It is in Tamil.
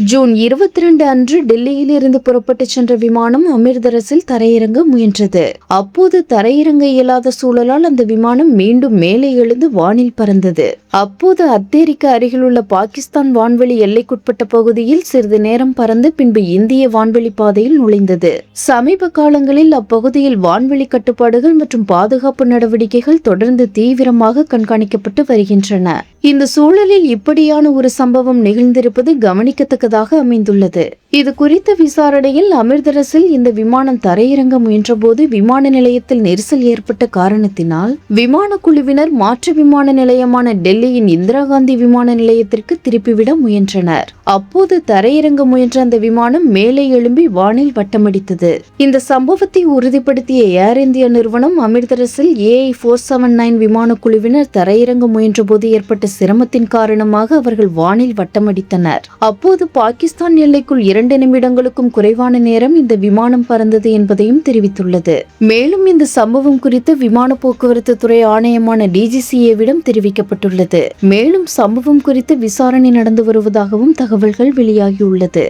ஜூன் 22 அன்று டெல்லியில் இருந்து புறப்பட்டு சென்ற விமானம் அமிர்தரஸில் தரையிறங்க முயன்றது. அப்போது தரையிறங்க இயலாத சூழலால் அந்த விமானம் மீண்டும் மேலே எழுந்து வானில் பறந்தது. அப்போது அத்தேரிக்கு அருகிலுள்ள பாகிஸ்தான் வான்வெளி எல்லைக்குட்பட்ட பகுதியில் சிறிது நேரம் பறந்து பின்பு இந்திய வான்வெளி பாதையில் நுழைந்தது. சமீப காலங்களில் அப்பகுதியில் வான்வெளி கட்டுப்பாடுகள் மற்றும் பாதுகாப்பு நடவடிக்கைகள் தொடர்ந்து தீவிரமாக கண்காணிக்கப்பட்டு வருகின்றன. இந்த சூழலில் இப்படியான ஒரு சம்பவம் நிகழ்ந்திருப்பது கவனிக்கத்தக்கதாக அமைந்துள்ளது. இது குறித்த விசாரணையில் அமிர்தரஸில் இந்த விமானம் தரையிறங்க முயன்றபோது விமான நிலையத்தில் நெரிசல் ஏற்பட்ட காரணத்தினால் விமான குழுவினர் மாற்று விமான நிலையமான டெல்லியின் இந்திரா காந்தி விமான நிலையத்திற்கு திருப்பிவிட முயன்றனர். அப்போது தரையிறங்க முயன்ற அந்த விமானம் மேலே எழும்பி வானில் வட்டமடித்தது. இந்த சம்பவத்தை உறுதிப்படுத்திய ஏர் இந்தியா நிறுவனம் அமிர்தரஸில் AI479 விமான குழுவினர் தரையிறங்க முயன்றபோது ஏற்பட்ட சிரமத்தின் காரணமாக அவர்கள் வானில் வட்டமடித்தனர். அப்போது பாகிஸ்தான் எல்லைக்குள் 2 நிமிடங்களுக்கும் குறைவான நேரம் இந்த விமானம் பறந்தது என்பதையும் தெரிவித்துள்ளது. மேலும் இந்த சம்பவம் குறித்து விமான போக்குவரத்து துறை ஆணையமான DGCAவிடம் தெரிவிக்கப்பட்டுள்ளது. மேலும் சம்பவம் குறித்து விசாரணை நடந்து வருவதாகவும் தகவல்கள் வெளியாகியுள்ளது.